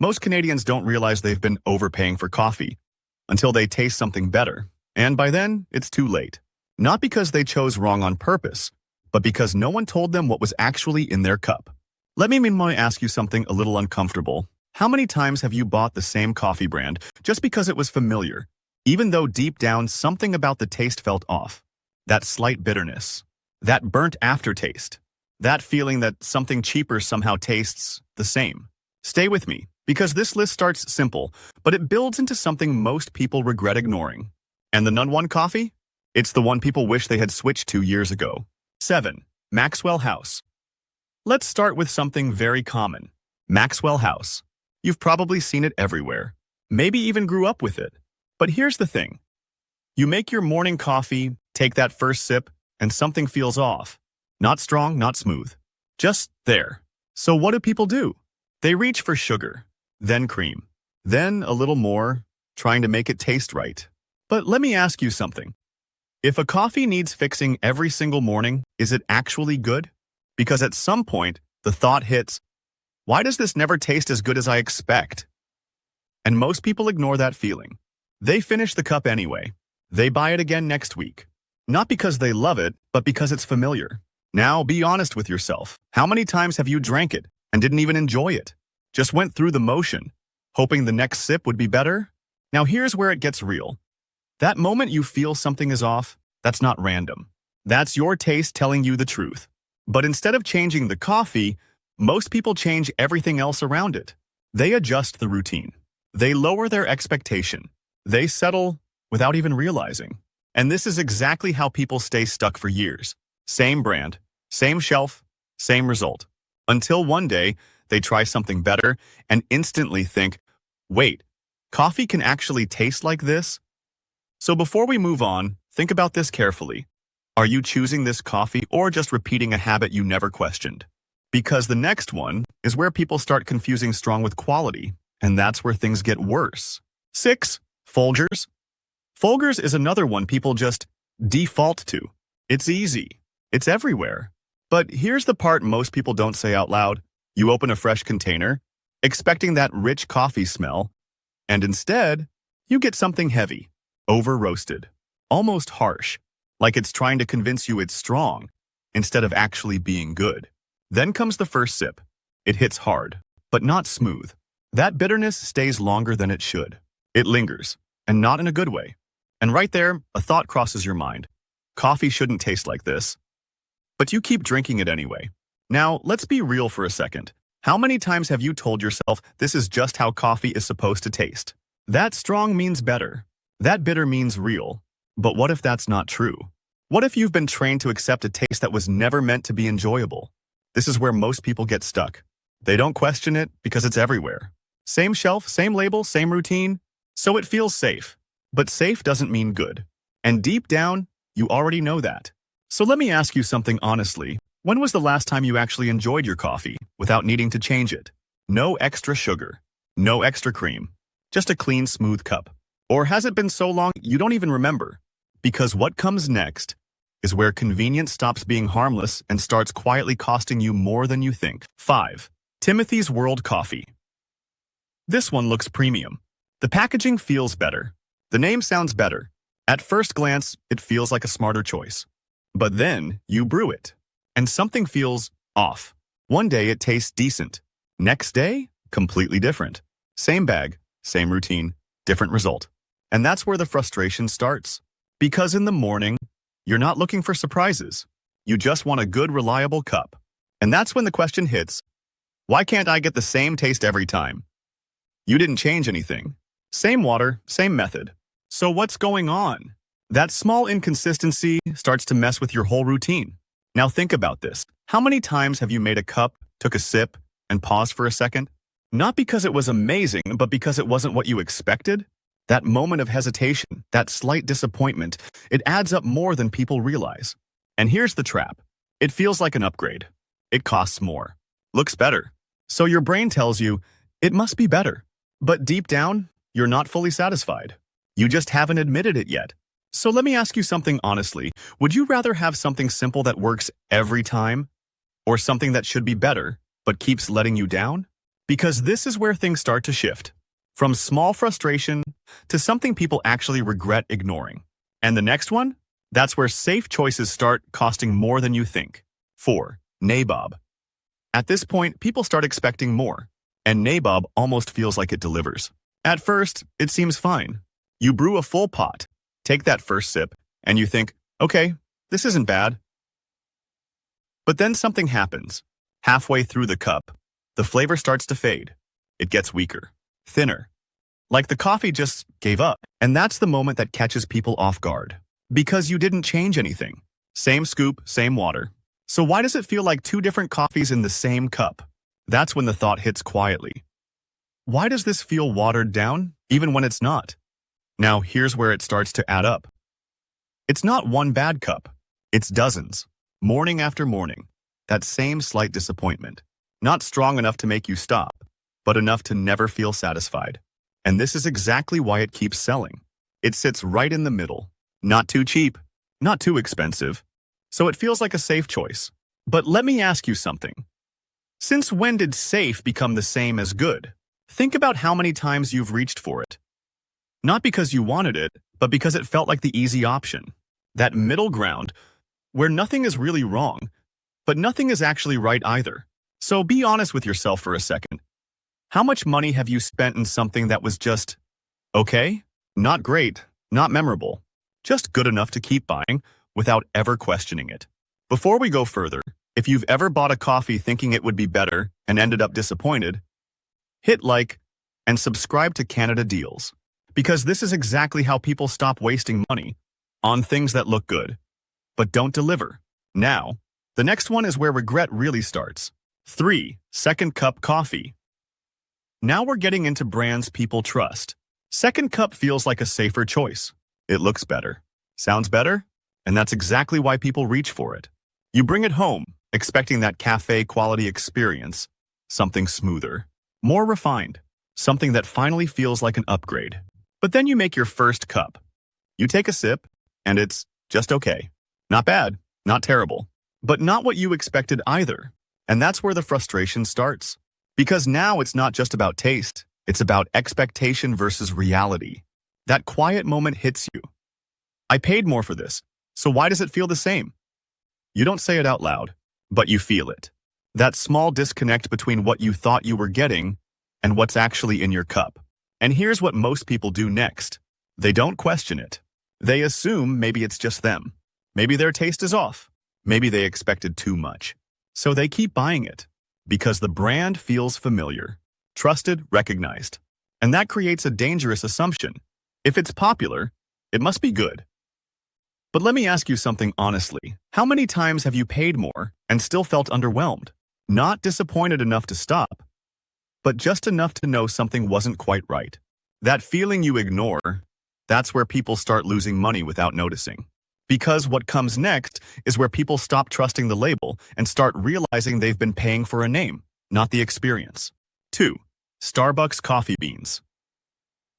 Most Canadians don't realize they've been overpaying for coffee until they taste something better, and by then, it's too late. Not because they chose wrong on purpose, but because no one told them what was actually in their cup. Let me meanwhile ask you something a little uncomfortable. How many times have you bought the same coffee brand just because it was familiar, even though deep down something about the taste felt off? That slight bitterness, that burnt aftertaste, that feeling that something cheaper somehow tastes the same. Stay with me, because this list starts simple, but it builds into something most people regret ignoring. And the #1 coffee? It's the one people wish they had switched to years ago. 7. Maxwell House. Let's start with something very common. Maxwell House. You've probably seen it everywhere. Maybe even grew up with it. But here's the thing. You make your morning coffee, take that first sip, and something feels off. Not strong, not smooth. Just there. So what do people do? They reach for sugar, then cream, then a little more, trying to make it taste right. But let me ask you something. If a coffee needs fixing every single morning, is it actually good? Because at some point, the thought hits, why does this never taste as good as I expect? And most people ignore that feeling. They finish the cup anyway. They buy it again next week. Not because they love it, but because it's familiar. Now, be honest with yourself. How many times have you drank it and didn't even enjoy it? Just went through the motion, hoping the next sip would be better? Now here's where it gets real. That moment you feel something is off, that's not random. That's your taste telling you the truth. But instead of changing the coffee, most people change everything else around it. They adjust the routine. They lower their expectation. They settle without even realizing. And this is exactly how people stay stuck for years. Same brand, same shelf, same result. Until one day, they try something better and instantly think, wait, coffee can actually taste like this? So before we move on, think about this carefully. Are you choosing this coffee or just repeating a habit you never questioned? Because the next one is where people start confusing strong with quality, and that's where things get worse. 6. Folgers. Folgers is another one people just default to. It's easy. It's everywhere. But here's the part most people don't say out loud. You open a fresh container, expecting that rich coffee smell, and instead, you get something heavy, over-roasted, almost harsh, like it's trying to convince you it's strong, instead of actually being good. Then comes the first sip. It hits hard, but not smooth. That bitterness stays longer than it should. It lingers, and not in a good way. And right there, a thought crosses your mind. Coffee shouldn't taste like this. But you keep drinking it anyway. Now, let's be real for a second. How many times have you told yourself this is just how coffee is supposed to taste? That strong means better. That bitter means real. But what if that's not true? What if you've been trained to accept a taste that was never meant to be enjoyable? This is where most people get stuck. They don't question it because it's everywhere. Same shelf, same label, same routine. So it feels safe. But safe doesn't mean good. And deep down, you already know that. So let me ask you something honestly. When was the last time you actually enjoyed your coffee without needing to change it? No extra sugar, no extra cream, just a clean, smooth cup. Or has it been so long you don't even remember? Because what comes next is where convenience stops being harmless and starts quietly costing you more than you think. 5. Timothy's World Coffee. This one looks premium. The packaging feels better. The name sounds better. At first glance, it feels like a smarter choice. But then you brew it, and something feels off. One day it tastes decent. Next day, completely different. Same bag, same routine, different result. And that's where the frustration starts. Because in the morning, you're not looking for surprises. You just want a good, reliable cup. And that's when the question hits, why can't I get the same taste every time? You didn't change anything. Same water, same method. So what's going on? That small inconsistency starts to mess with your whole routine. Now think about this. How many times have you made a cup, took a sip, and paused for a second? Not because it was amazing, but because it wasn't what you expected? That moment of hesitation, that slight disappointment, it adds up more than people realize. And here's the trap. It feels like an upgrade. It costs more. Looks better. So your brain tells you, it must be better. But deep down, you're not fully satisfied. You just haven't admitted it yet. So let me ask you something honestly. Would you rather have something simple that works every time? Or something that should be better, but keeps letting you down? Because this is where things start to shift. From small frustration to something people actually regret ignoring. And the next one? That's where safe choices start costing more than you think. 4. Nabob. At this point, people start expecting more, and Nabob almost feels like it delivers. At first, it seems fine. You brew a full pot, take that first sip, and you think, okay, this isn't bad. But then something happens. Halfway through the cup, the flavor starts to fade. It gets weaker, thinner. Like the coffee just gave up. And that's the moment that catches people off guard. Because you didn't change anything. Same scoop, same water. So why does it feel like two different coffees in the same cup? That's when the thought hits quietly. Why does this feel watered down, even when it's not? Now, here's where it starts to add up. It's not one bad cup. It's dozens. Morning after morning. That same slight disappointment. Not strong enough to make you stop, but enough to never feel satisfied. And this is exactly why it keeps selling. It sits right in the middle. Not too cheap, not too expensive. So it feels like a safe choice. But let me ask you something. Since when did safe become the same as good? Think about how many times you've reached for it. Not because you wanted it, but because it felt like the easy option. That middle ground, where nothing is really wrong, but nothing is actually right either. So be honest with yourself for a second. How much money have you spent in something that was just okay? Not great, not memorable, just good enough to keep buying without ever questioning it. Before we go further, if you've ever bought a coffee thinking it would be better and ended up disappointed, hit like and subscribe to Canada Deals, because this is exactly how people stop wasting money on things that look good, but don't deliver. Now, the next one is where regret really starts. 3. Second Cup Coffee. Now we're getting into brands people trust. Second Cup feels like a safer choice. It looks better, sounds better, and that's exactly why people reach for it. You bring it home, expecting that cafe-quality experience, something smoother, more refined, something that finally feels like an upgrade. But then you make your first cup. You take a sip, and it's just okay. Not bad, not terrible, but not what you expected either. And that's where the frustration starts. Because now it's not just about taste, it's about expectation versus reality. That quiet moment hits you. I paid more for this, so why does it feel the same? You don't say it out loud, but you feel it. That small disconnect between what you thought you were getting and what's actually in your cup. And here's what most people do next. They don't question it. They assume maybe it's just them. Maybe their taste is off. Maybe they expected too much. So they keep buying it because the brand feels familiar, trusted, recognized. And that creates a dangerous assumption. If it's popular, it must be good. But let me ask you something honestly. How many times have you paid more and still felt underwhelmed? Not disappointed enough to stop, but just enough to know something wasn't quite right. That feeling you ignore, that's where people start losing money without noticing. Because what comes next is where people stop trusting the label and start realizing they've been paying for a name, not the experience. 2. Starbucks coffee beans.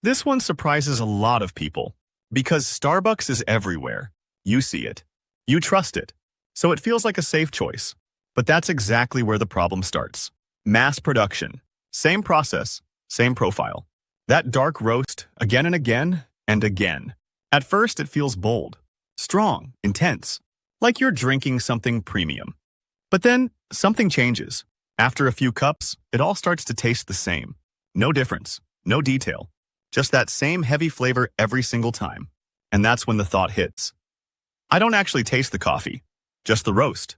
This one surprises a lot of people because Starbucks is everywhere. You see it. You trust it. So it feels like a safe choice. But that's exactly where the problem starts. Mass production. Same process, same profile. That dark roast again and again and again. At first, it feels bold. Strong, intense, like you're drinking something premium. But then, something changes. After a few cups, it all starts to taste the same. No difference, no detail. Just that same heavy flavor every single time. And that's when the thought hits. I don't actually taste the coffee, just the roast.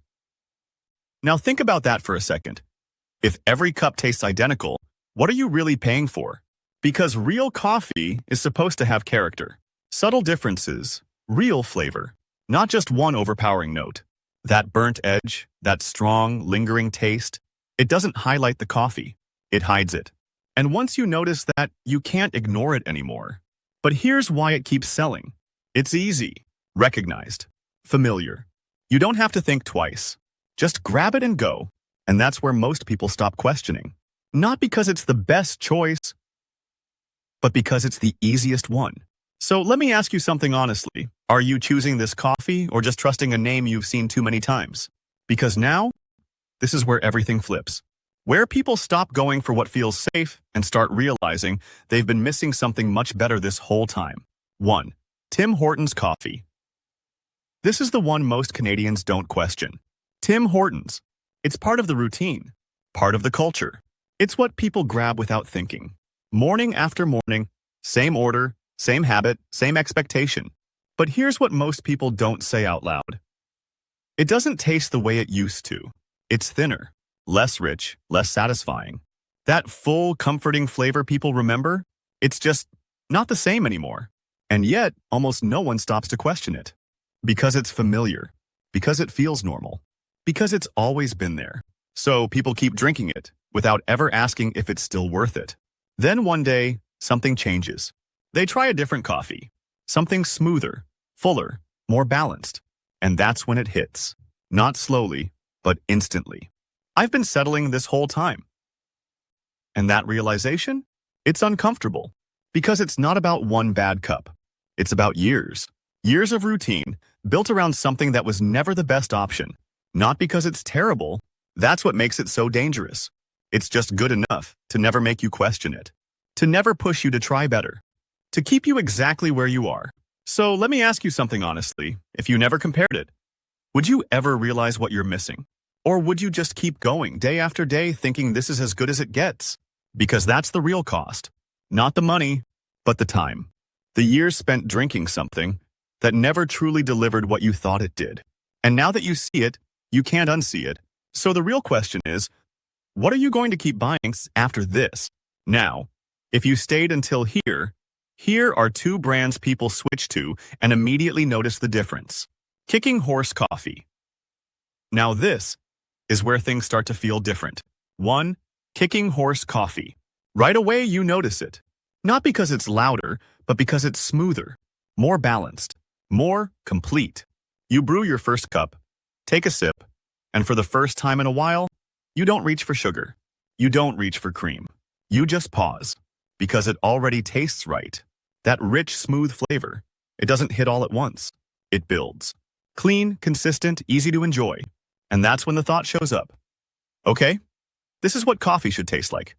Now think about that for a second. If every cup tastes identical, what are you really paying for? Because real coffee is supposed to have character. Subtle differences. Real flavor, not just one overpowering note. That burnt edge, that strong, lingering taste, it doesn't highlight the coffee, it hides it. And once you notice that, you can't ignore it anymore. But here's why it keeps selling. It's easy, recognized, familiar. You don't have to think twice. Just grab it and go. And that's where most people stop questioning. Not because it's the best choice, but because it's the easiest one. So let me ask you something honestly. Are you choosing this coffee or just trusting a name you've seen too many times? Because now, this is where everything flips. where people stop going for what feels safe and start realizing they've been missing something much better this whole time. 1. Tim Hortons coffee. This is the one most Canadians don't question. Tim Hortons. It's part of the routine, part of the culture. It's what people grab without thinking. Morning after morning, same order, same habit, same expectation. But here's what most people don't say out loud. It doesn't taste the way it used to. It's thinner, less rich, less satisfying. That full, comforting flavor people remember, it's just not the same anymore. And yet, almost no one stops to question it. Because it's familiar. Because it feels normal. Because it's always been there. So people keep drinking it, without ever asking if it's still worth it. Then one day, something changes. They try a different coffee. Something smoother, fuller, more balanced. And that's when it hits. Not slowly, but instantly. I've been settling this whole time. And that realization? It's uncomfortable. Because it's not about one bad cup. It's about years. Years of routine, built around something that was never the best option. Not because it's terrible. That's what makes it so dangerous. It's just good enough to never make you question it. To never push you to try better. To keep you exactly where you are. So let me ask you something honestly. If you never compared it, would you ever realize what you're missing? Or would you just keep going day after day thinking this is as good as it gets? Because that's the real cost. Not the money, but the time. The years spent drinking something that never truly delivered what you thought it did. And now that you see it, you can't unsee it. So the real question is, what are you going to keep buying after this? Now, if you stayed until here are two brands people switch to and immediately notice the difference. Kicking Horse Coffee. Now this is where things start to feel different. 1. Kicking Horse Coffee. Right away you notice it. Not because it's louder, but because it's smoother, more balanced, more complete. You brew your first cup, take a sip, and for the first time in a while, you don't reach for sugar. You don't reach for cream. You just pause, because it already tastes right. That rich, smooth flavor. It doesn't hit all at once. It builds. Clean, consistent, easy to enjoy. And that's when the thought shows up. Okay, this is what coffee should taste like.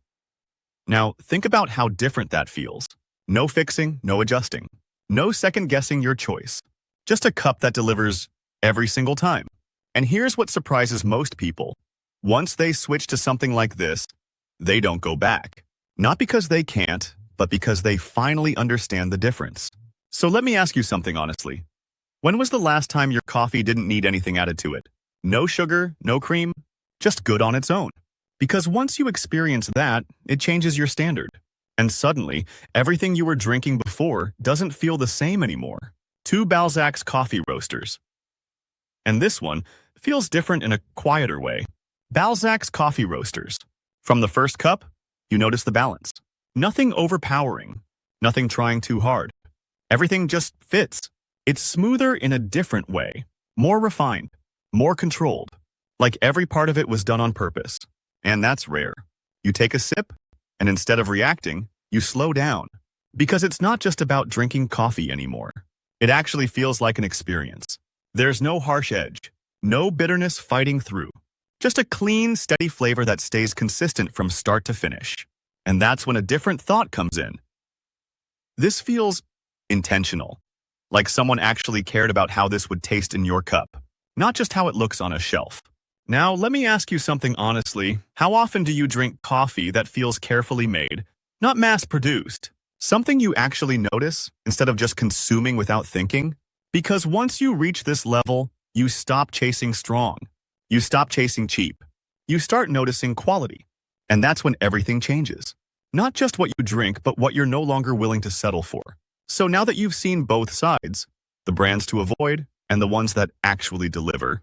Now, think about how different that feels. No fixing, no adjusting. No second-guessing your choice. Just a cup that delivers every single time. And here's what surprises most people. Once they switch to something like this, they don't go back. Not because they can't, but because they finally understand the difference. So let me ask you something honestly. When was the last time your coffee didn't need anything added to it? No sugar, no cream, just good on its own. Because once you experience that, it changes your standard. And suddenly, everything you were drinking before doesn't feel the same anymore. 2 Balzac's coffee roasters. And this one feels different in a quieter way. Balzac's coffee roasters. From the first cup, you notice the balance. Nothing overpowering. Nothing trying too hard. Everything just fits. It's smoother in a different way. More refined. More controlled. Like every part of it was done on purpose. And that's rare. You take a sip, and instead of reacting, you slow down. Because it's not just about drinking coffee anymore. It actually feels like an experience. There's no harsh edge. No bitterness fighting through. Just a clean, steady flavor that stays consistent from start to finish. And that's when a different thought comes in. This feels intentional. Like someone actually cared about how this would taste in your cup. Not just how it looks on a shelf. Now, let me ask you something honestly. How often do you drink coffee that feels carefully made, not mass-produced? Something you actually notice instead of just consuming without thinking? Because once you reach this level, you stop chasing strong. You stop chasing cheap. You start noticing quality. And that's when everything changes. Not just what you drink, but what you're no longer willing to settle for. So now that you've seen both sides, the brands to avoid and the ones that actually deliver,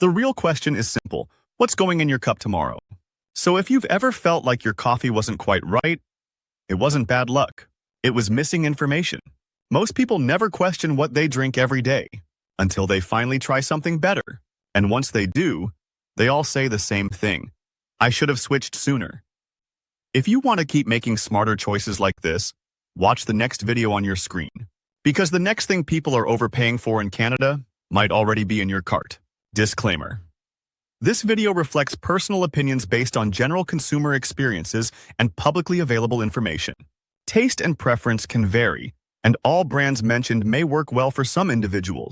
the real question is simple. What's going in your cup tomorrow? So if you've ever felt like your coffee wasn't quite right, it wasn't bad luck. It was missing information. Most people never question what they drink every day until they finally try something better. And once they do, they all say the same thing. I should have switched sooner. If you want to keep making smarter choices like this, watch the next video on your screen. Because the next thing people are overpaying for in Canada might already be in your cart. Disclaimer. This video reflects personal opinions based on general consumer experiences and publicly available information. Taste and preference can vary, and all brands mentioned may work well for some individuals.